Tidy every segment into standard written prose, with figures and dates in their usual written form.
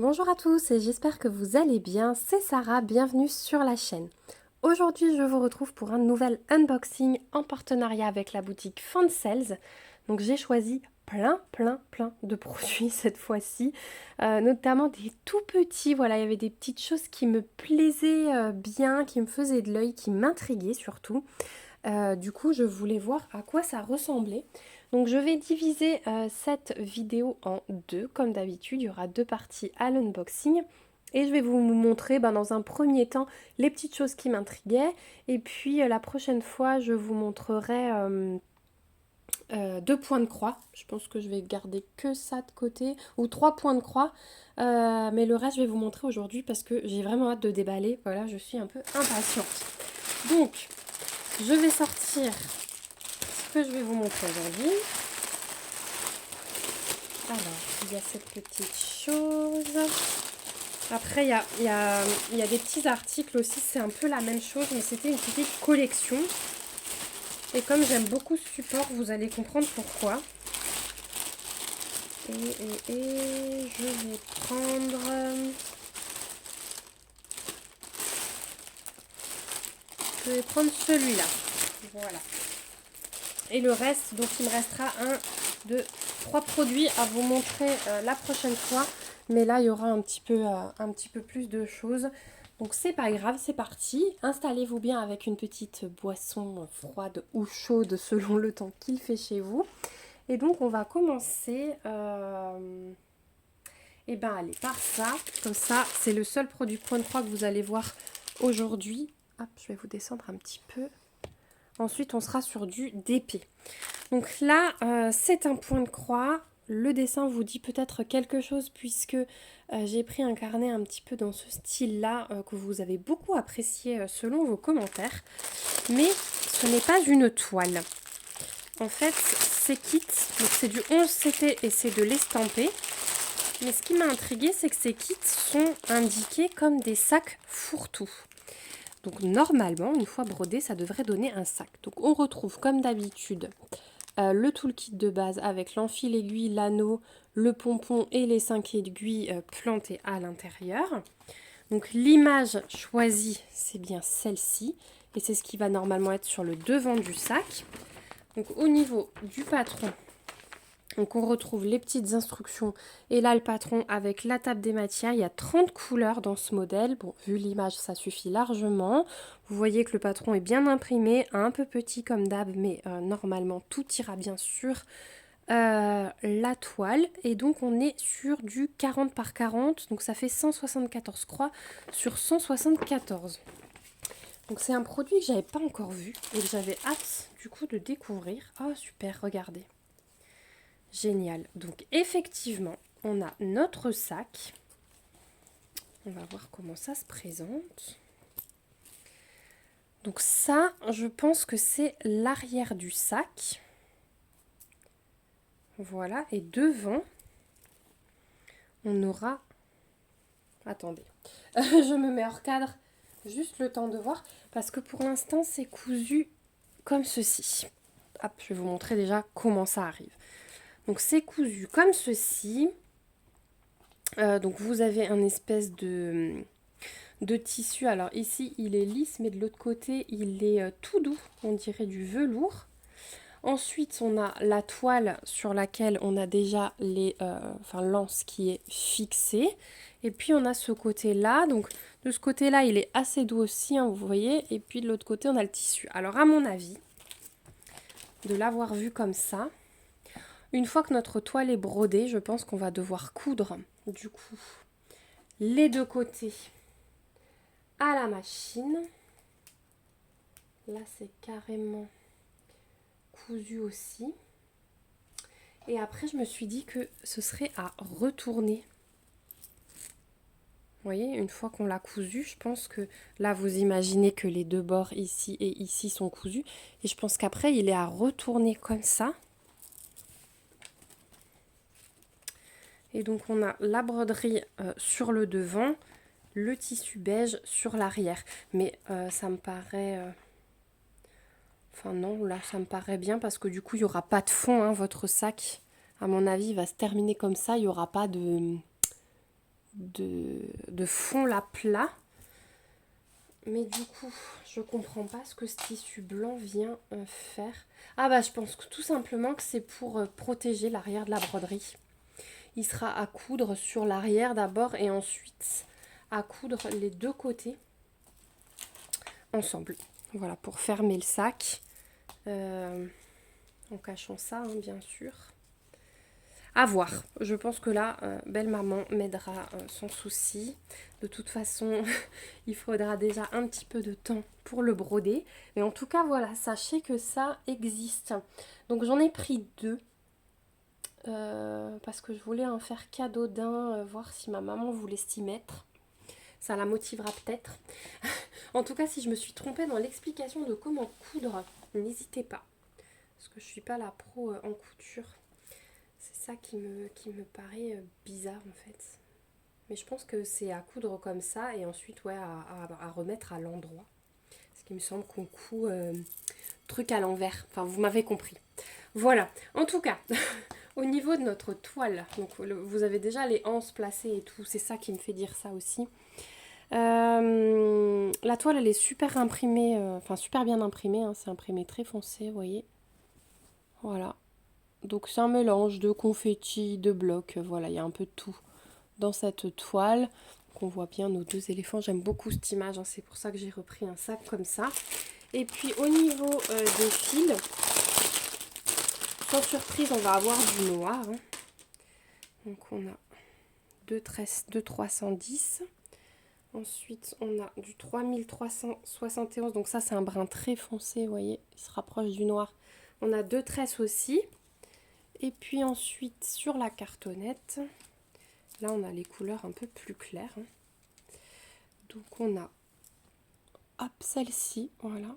Bonjour à tous et j'espère que vous allez bien, c'est Sarah, bienvenue sur la chaîne. Aujourd'hui je vous retrouve pour un nouvel unboxing en partenariat avec la boutique Fansales. Donc j'ai choisi plein de produits cette fois-ci, notamment des tout petits, voilà, il y avait des petites choses qui me plaisaient bien, qui me faisaient de l'œil, qui m'intriguaient surtout. Du coup, je voulais voir à quoi ça ressemblait. Donc, je vais diviser cette vidéo en deux, comme d'habitude. Il y aura deux parties à l'unboxing. Et je vais vous montrer dans un premier temps les petites choses qui m'intriguaient. Et puis, la prochaine fois, je vous montrerai deux points de croix. Je pense que je vais garder que ça de côté. Ou trois points de croix. Mais le reste, je vais vous montrer aujourd'hui parce que j'ai vraiment hâte de déballer. Voilà, je suis un peu impatiente. Donc, je vais sortir ce que je vais vous montrer aujourd'hui. Alors, il y a cette petite chose. Après, il y a des petits articles aussi, c'est un peu la même chose, mais c'était une petite collection. Et comme j'aime beaucoup ce support, vous allez comprendre pourquoi. Et je vais prendre... Je vais prendre celui-là. Voilà. Et le reste, donc il me restera 1, 2, 3 produits à vous montrer la prochaine fois. Mais là, il y aura un petit peu plus de choses. Donc c'est pas grave, c'est parti. Installez-vous bien avec une petite boisson froide ou chaude selon le temps qu'il fait chez vous. Et donc on va commencer allez, par ça. Comme ça, c'est le seul produit point de croix que vous allez voir aujourd'hui. Hop, je vais vous descendre un petit peu. Ensuite, on sera sur du DP. Donc là, c'est un point de croix. Le dessin vous dit peut-être quelque chose puisque j'ai pris un carnet un petit peu dans ce style-là que vous avez beaucoup apprécié selon vos commentaires. Mais ce n'est pas une toile. En fait, c'est kit. Donc c'est du 11 CT et c'est de l'estampé. Mais ce qui m'a intriguée, c'est que ces kits sont indiqués comme des sacs fourre-tout. Donc normalement, une fois brodé, ça devrait donner un sac. Donc on retrouve comme d'habitude le toolkit de base avec l'enfil aiguille, l'anneau, le pompon et les 5 aiguilles plantées à l'intérieur. Donc l'image choisie, c'est bien celle-ci. Et c'est ce qui va normalement être sur le devant du sac. Donc au niveau du patron, donc on retrouve les petites instructions et là le patron avec la table des matières. Il y a 30 couleurs dans ce modèle. Bon, vu l'image, ça suffit largement. Vous voyez que le patron est bien imprimé, un peu petit comme d'hab, mais normalement tout ira bien sûr la toile. Et donc on est sur du 40 par 40, donc ça fait 174 croix sur 174. Donc c'est un produit que j'avais pas encore vu et que j'avais hâte du coup de découvrir. Oh super, regardez. Génial. Donc effectivement, on a notre sac. On va voir comment ça se présente. Donc ça, je pense que c'est l'arrière du sac. Voilà. Et devant, on aura... Attendez. Je me mets hors cadre. Juste le temps de voir. Parce que pour l'instant, c'est cousu comme ceci. Hop, je vais vous montrer déjà comment ça arrive. Donc c'est cousu comme ceci. Donc vous avez un espèce de tissu. Alors ici il est lisse, mais de l'autre côté il est tout doux, on dirait du velours. Ensuite on a la toile sur laquelle on a déjà l'anse qui est fixée. Et puis on a ce côté là, donc de ce côté là il est assez doux aussi, hein, vous voyez. Et puis de l'autre côté on a le tissu. Alors à mon avis, de l'avoir vu comme ça, une fois que notre toile est brodée, je pense qu'on va devoir coudre du coup les deux côtés à la machine. Là c'est carrément cousu aussi. Et après je me suis dit que ce serait à retourner. Vous voyez, une fois qu'on l'a cousu, je pense que là vous imaginez que les deux bords ici et ici sont cousus. Et je pense qu'après il est à retourner comme ça. Et donc on a la broderie sur le devant, le tissu beige sur l'arrière. Mais ça me paraît... Enfin non, là ça me paraît bien parce que du coup il n'y aura pas de fond, hein, votre sac. À mon avis il va se terminer comme ça, il n'y aura pas de fond là plat. Mais du coup, je comprends pas ce que ce tissu blanc vient faire. Ah bah je pense que tout simplement que c'est pour protéger l'arrière de la broderie. Il sera à coudre sur l'arrière d'abord et ensuite à coudre les deux côtés ensemble. Voilà, pour fermer le sac. En cachant ça, hein, bien sûr. À voir. Je pense que là, belle maman m'aidera sans souci. De toute façon, il faudra déjà un petit peu de temps pour le broder. Mais en tout cas, voilà, sachez que ça existe. Donc j'en ai pris 2. Parce que je voulais en faire cadeau d'un, voir si ma maman voulait s'y mettre. Ça la motivera peut-être. En tout cas, si je me suis trompée dans l'explication de comment coudre, n'hésitez pas. Parce que je ne suis pas la pro en couture. C'est ça qui me paraît bizarre en fait. Mais je pense que c'est à coudre comme ça et ensuite ouais, à remettre à l'endroit. Parce qu'il me semble qu'on coud truc à l'envers. Enfin, vous m'avez compris. Voilà. En tout cas, au niveau de notre toile, donc vous avez déjà les anses placées et tout. C'est ça qui me fait dire ça aussi. La toile, elle est super imprimée, enfin super bien imprimée. Hein, c'est imprimé très foncé, vous voyez. Voilà. Donc c'est un mélange de confetti, de blocs, voilà, il y a un peu de tout dans cette toile. Donc on voit bien nos 2 éléphants, j'aime beaucoup cette image, hein, c'est pour ça que j'ai repris un sac comme ça. Et puis au niveau des fils, sans surprise, on va avoir du noir. Hein. Donc on a 2 310. Ensuite on a du 3371, donc ça c'est un brun très foncé, vous voyez, il se rapproche du noir. On a 2 tresses aussi. Et puis ensuite, sur la cartonnette, là on a les couleurs un peu plus claires. Hein. Donc on a, hop, celle-ci, voilà.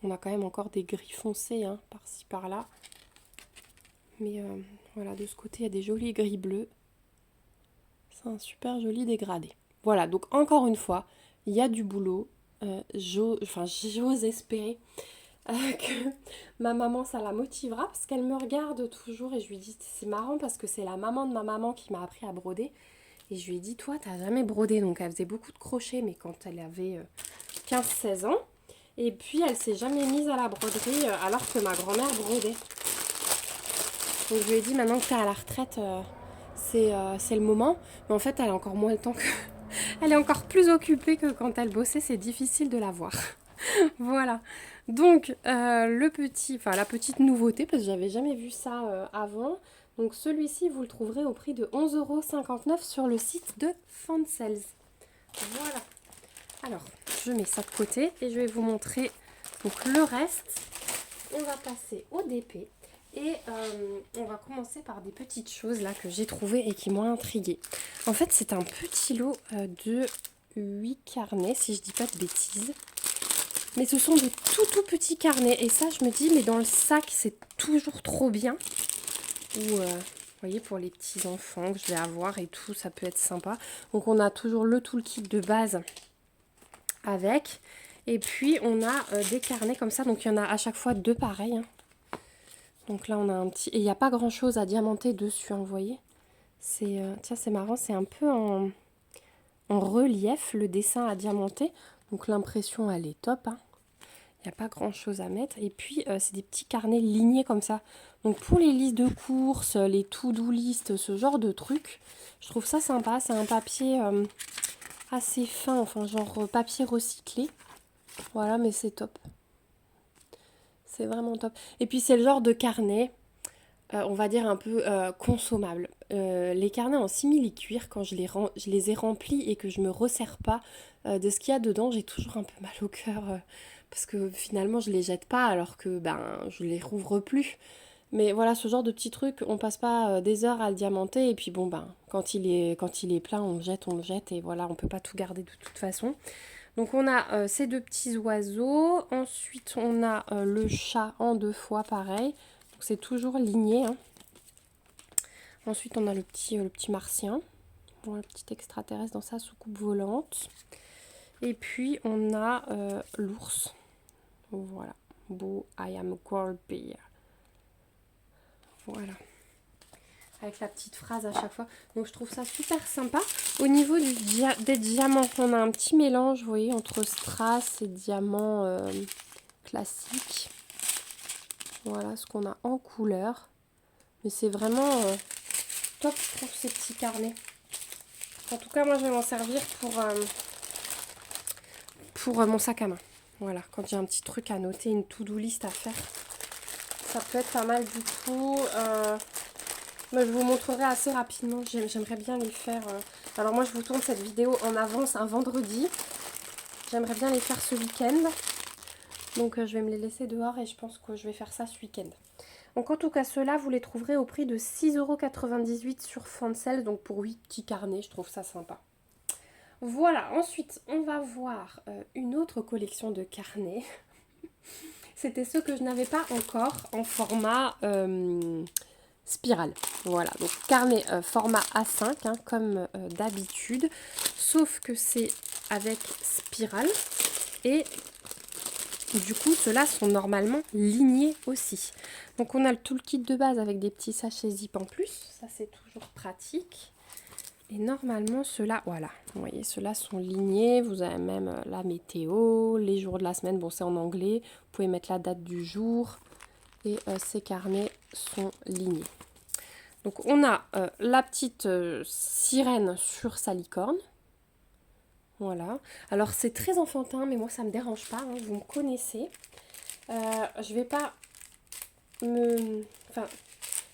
On a quand même encore des gris foncés, hein, par-ci, par-là. Mais voilà, de ce côté, il y a des jolis gris bleus. C'est un super joli dégradé. Voilà, donc encore une fois, il y a du boulot. J'ose espérer que ma maman ça la motivera parce qu'elle me regarde toujours et je lui dis c'est marrant parce que c'est la maman de ma maman qui m'a appris à broder et je lui ai dit toi t'as jamais brodé, donc elle faisait beaucoup de crochets mais quand elle avait 15-16 ans et puis elle s'est jamais mise à la broderie alors que ma grand-mère brodait. Donc je lui ai dit maintenant que t'es à la retraite c'est le moment, mais en fait elle a encore moins le temps que elle est encore plus occupée que quand elle bossait, c'est difficile de la voir. Voilà, donc la petite nouveauté, parce que j'avais jamais vu ça avant. Donc celui-ci, vous le trouverez au prix de 11,59 € sur le site de Fansels. Voilà. Alors, je mets ça de côté et je vais vous montrer donc, le reste. On va passer au DP et on va commencer par des petites choses là que j'ai trouvées et qui m'ont intriguée. En fait, c'est un petit lot de 8 carnets, si je dis pas de bêtises. Mais ce sont de tout petits carnets. Et ça, je me dis, mais dans le sac, c'est toujours trop bien. Ou, vous voyez, pour les petits enfants que je vais avoir et tout, ça peut être sympa. Donc, on a toujours le toolkit de base avec. Et puis, on a des carnets comme ça. Donc, il y en a à chaque fois 2 pareils. Hein. Donc là, on a un petit... Et il n'y a pas grand-chose à diamanter dessus, hein, vous voyez. Tiens, c'est marrant, c'est un peu en relief, le dessin à diamanter. Donc, l'impression, elle est top, hein. Il n'y a pas grand chose à mettre. Et puis, c'est des petits carnets lignés comme ça. Donc, pour les listes de courses, les to-do list, ce genre de trucs, je trouve ça sympa. C'est un papier assez fin, enfin, genre papier recyclé. Voilà, mais c'est top. C'est vraiment top. Et puis, c'est le genre de carnet, on va dire un peu consommable. Les carnets en simili-cuir, quand je les ai remplis et que je me resserre pas de ce qu'il y a dedans, j'ai toujours un peu mal au cœur. Parce que finalement je les jette pas alors que je les rouvre plus. Mais voilà, ce genre de petits trucs, on passe pas des heures à le diamanter et puis bon quand il est plein, on le jette et voilà, on peut pas tout garder de toute façon. Donc on a ces 2 petits oiseaux, ensuite on a le chat en 2 fois pareil. Donc c'est toujours ligné. Hein. Ensuite on a le petit martien, bon, le petit extraterrestre dans sa soucoupe volante. Et puis on a l'ours. Voilà, beau I am a girl bear. Voilà. avec la petite phrase à chaque fois. Donc je trouve ça super sympa. Au niveau des diamants, on a un petit mélange, vous voyez, entre strass et diamants classiques. Voilà ce qu'on a en couleur. Mais c'est vraiment top, je trouve, ces petits carnets. En tout cas, moi, je vais m'en servir pour mon sac à main. Voilà, quand j'ai un petit truc à noter, une to-do list à faire, ça peut être pas mal du tout. Je vous montrerai assez rapidement. J'aimerais bien les faire. Alors moi, je vous tourne cette vidéo en avance un vendredi. J'aimerais bien les faire ce week-end. Donc, je vais me les laisser dehors et je pense que je vais faire ça ce week-end. Donc, en tout cas, ceux-là, vous les trouverez au prix de 6,98 € sur Fancel. Donc, pour 8 petits carnets, je trouve ça sympa. Voilà, ensuite, on va voir une autre collection de carnets. C'était ceux que je n'avais pas encore en format spirale. Voilà, donc carnet format A5, hein, comme d'habitude, sauf que c'est avec spirale. Et du coup, ceux-là sont normalement lignés aussi. Donc on a le toolkit de base avec des petits sachets zip en plus. Ça, c'est toujours pratique. Et normalement, ceux-là, voilà, vous voyez, ceux-là sont lignés. Vous avez même la météo, les jours de la semaine. Bon, c'est en anglais. Vous pouvez mettre la date du jour. Et ces carnets sont lignés. Donc, on a la petite sirène sur sa licorne. Voilà. Alors, c'est très enfantin, mais moi, ça ne me dérange pas. Hein, vous me connaissez. Je vais pas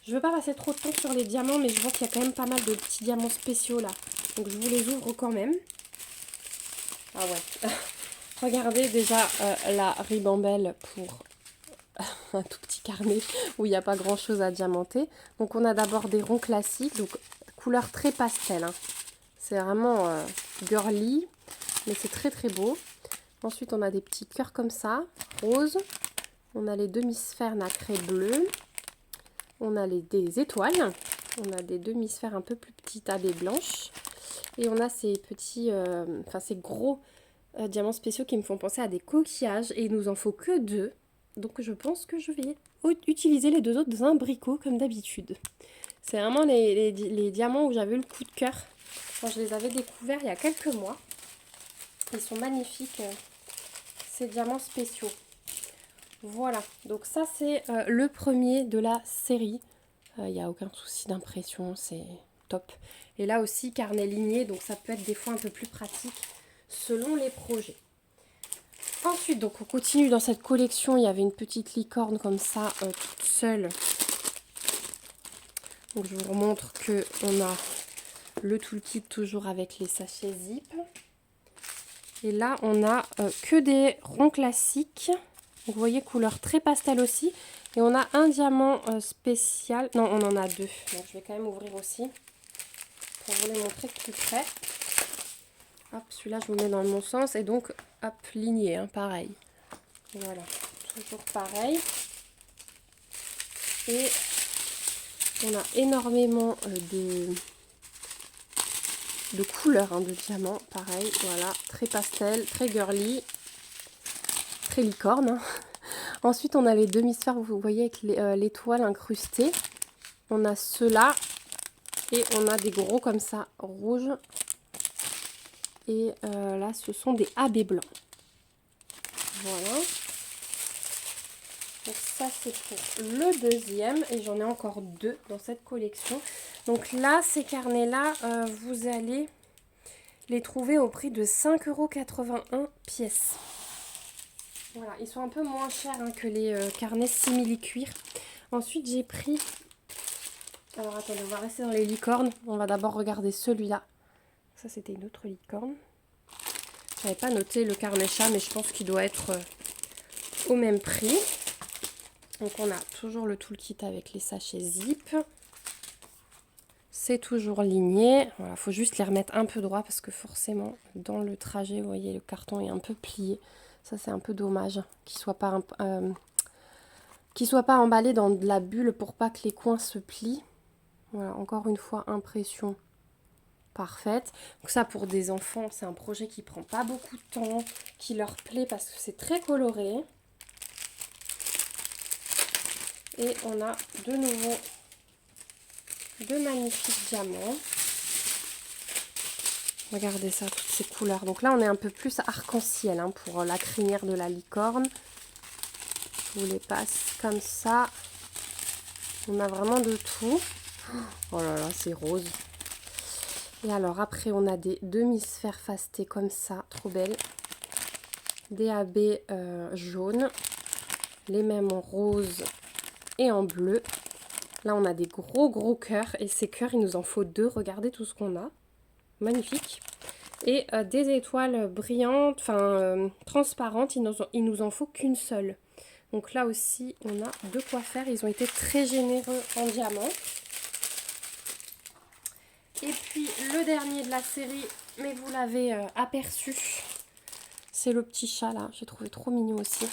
je veux pas passer trop de temps sur les diamants, mais je vois qu'il y a quand même pas mal de petits diamants spéciaux là. Donc je vous les ouvre quand même. Ah ouais. Regardez déjà la ribambelle pour un tout petit carnet où il n'y a pas grand chose à diamanter. Donc on a d'abord des ronds classiques, donc couleur très pastel. Hein. C'est vraiment girly, mais c'est très très beau. Ensuite on a des petits cœurs comme ça, roses. On a les demi-sphères nacrées bleues. On a des étoiles, on a des demi-sphères un peu plus petites à des blanches. Et on a ces petits, ces gros diamants spéciaux qui me font penser à des coquillages. Et il nous en faut que 2. Donc je pense que je vais utiliser les 2 autres imbricots comme d'habitude. C'est vraiment les diamants où j'avais eu le coup de cœur quand je les avais découverts il y a quelques mois. Ils sont magnifiques, ces diamants spéciaux. Voilà, donc ça c'est le premier de la série. Il n'y a aucun souci d'impression, c'est top. Et là aussi, carnet ligné, donc ça peut être des fois un peu plus pratique selon les projets. Ensuite, donc on continue dans cette collection. Il y avait une petite licorne comme ça, toute seule. Donc je vous remontre qu'on a le toolkit toujours avec les sachets zip. Et là, on a que des ronds classiques. Donc, vous voyez, couleur très pastel aussi. Et on a un diamant spécial. Non, on en a 2. Donc, je vais quand même ouvrir aussi pour vous les montrer de plus près. Hop, celui-là, je vous mets dans le bon sens. Et donc, hop, ligné, hein, pareil. Voilà, toujours pareil. Et on a énormément de couleurs hein, de diamants. Pareil, voilà, très pastel, très girly, très licorne. Hein. Ensuite, on a les demi-sphères, vous voyez, avec l'étoile incrustée. On a ceux-là. Et on a des gros comme ça, rouges. Et là, ce sont des AB blancs. Voilà. Donc ça, c'est pour le deuxième. Et j'en ai encore 2 dans cette collection. Donc là, ces carnets-là, vous allez les trouver au prix de 5,81 € pièce. Voilà, ils sont un peu moins chers hein, que les carnets simili-cuir. Ensuite, j'ai pris... Alors, attendez, on va rester dans les licornes. On va d'abord regarder celui-là. Ça, c'était une autre licorne. Je n'avais pas noté le carnet chat, mais je pense qu'il doit être au même prix. Donc, on a toujours le toolkit avec les sachets zip. C'est toujours ligné. Voilà, faut juste les remettre un peu droit parce que forcément, dans le trajet, vous voyez, le carton est un peu plié. Ça, c'est un peu dommage qu'il soit pas emballé dans de la bulle pour pas que les coins se plient. Voilà, encore une fois, impression parfaite. Donc ça, pour des enfants, c'est un projet qui prend pas beaucoup de temps, qui leur plaît parce que c'est très coloré. Et on a de nouveau de magnifiques diamants. Regardez ça, toutes ces couleurs. Donc là, on est un peu plus arc-en-ciel hein, pour la crinière de la licorne. Je vous les passe comme ça. On a vraiment de tout. Oh là là, c'est rose. Et alors après, on a des demi-sphères fastées comme ça, trop belles. Des AB jaunes. Les mêmes en rose et en bleu. Là, on a des gros cœurs. Et ces cœurs, il nous en faut 2. Regardez tout ce qu'on a. Magnifique. Et des étoiles brillantes, enfin transparentes, il nous en faut qu'une seule. Donc là aussi, on a de quoi faire. Ils ont été très généreux en diamants. Et puis le dernier de la série, mais vous l'avez aperçu, c'est le petit chat là. J'ai trouvé trop mignon aussi.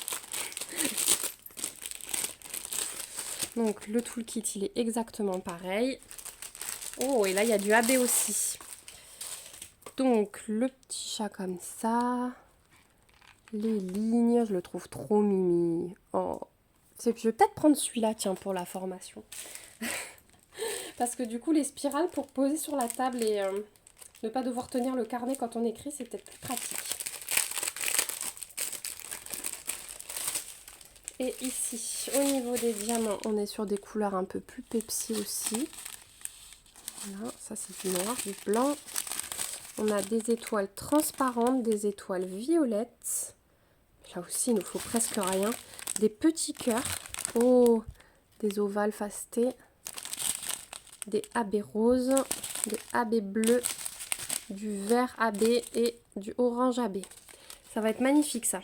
Donc le toolkit, il est exactement pareil. Oh, et là, il y a du AB aussi. Donc, le petit chat comme ça. Les lignes, je le trouve trop mimi. Oh. Je vais peut-être prendre celui-là, tiens, pour la formation. Parce que du coup, les spirales pour poser sur la table et ne pas devoir tenir le carnet quand on écrit, c'est peut-être plus pratique. Et ici, au niveau des diamants, on est sur des couleurs un peu plus Pepsi aussi. Voilà, ça c'est du noir, du blanc. On a des étoiles transparentes, des étoiles violettes. Là aussi, il nous faut presque rien. Des petits cœurs. Oh, des ovales fastés. Des AB roses. Des AB bleus. Du vert AB et du orange AB. Ça va être magnifique ça.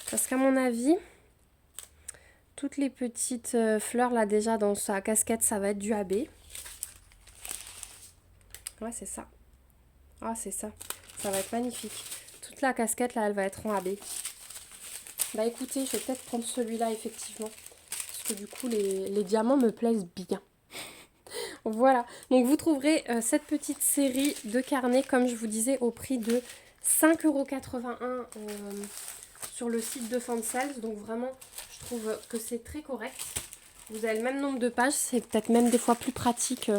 Parce qu'à mon avis, toutes les petites fleurs là déjà dans sa casquette, ça va être du AB. Ouais, c'est ça. Ah, c'est ça. Ça va être magnifique. Toute la casquette là, elle va être en AB. Bah écoutez, je vais peut-être prendre celui-là effectivement. Parce que du coup, les diamants me plaisent bien. Voilà. Donc vous trouverez cette petite série de carnets, comme je vous disais, au prix de 5,81 € sur le site de Fansales. Donc vraiment, je trouve que c'est très correct. Vous avez le même nombre de pages. C'est peut-être même des fois plus pratique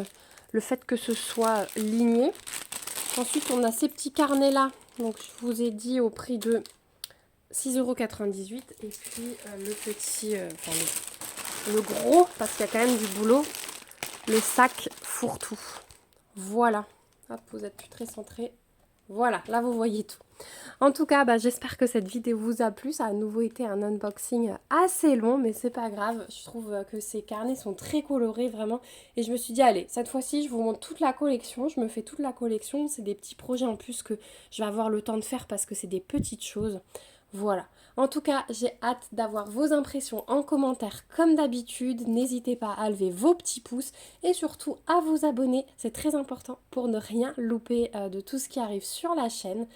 le fait que ce soit ligné. Ensuite, on a ces petits carnets-là. Donc je vous ai dit au prix de 6,98 € et puis le petit, le gros, parce qu'il y a quand même du boulot, le sac fourre-tout. Voilà. Hop, vous êtes plus très centré. Voilà, là vous voyez tout. En tout cas, j'espère que cette vidéo vous a plu. Ça a à nouveau été un unboxing assez long, mais c'est pas grave. Je trouve que ces carnets sont très colorés, vraiment. Et je me suis dit, allez, cette fois-ci, je vous montre toute la collection. Je me fais toute la collection. C'est des petits projets en plus que je vais avoir le temps de faire parce que c'est des petites choses. Voilà. En tout cas, j'ai hâte d'avoir vos impressions en commentaire comme d'habitude. N'hésitez pas à lever vos petits pouces et surtout à vous abonner. C'est très important pour ne rien louper de tout ce qui arrive sur la chaîne.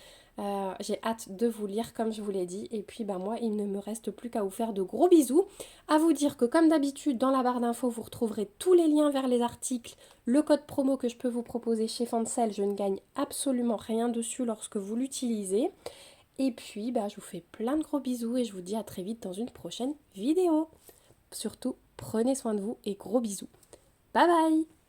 J'ai hâte de vous lire comme je vous l'ai dit. Et puis moi, il ne me reste plus qu'à vous faire de gros bisous. À vous dire que comme d'habitude, dans la barre d'infos, vous retrouverez tous les liens vers les articles, le code promo que je peux vous proposer chez Fansales. Je ne gagne absolument rien dessus lorsque vous l'utilisez. Et puis, je vous fais plein de gros bisous et je vous dis à très vite dans une prochaine vidéo. Surtout, prenez soin de vous et gros bisous. Bye bye!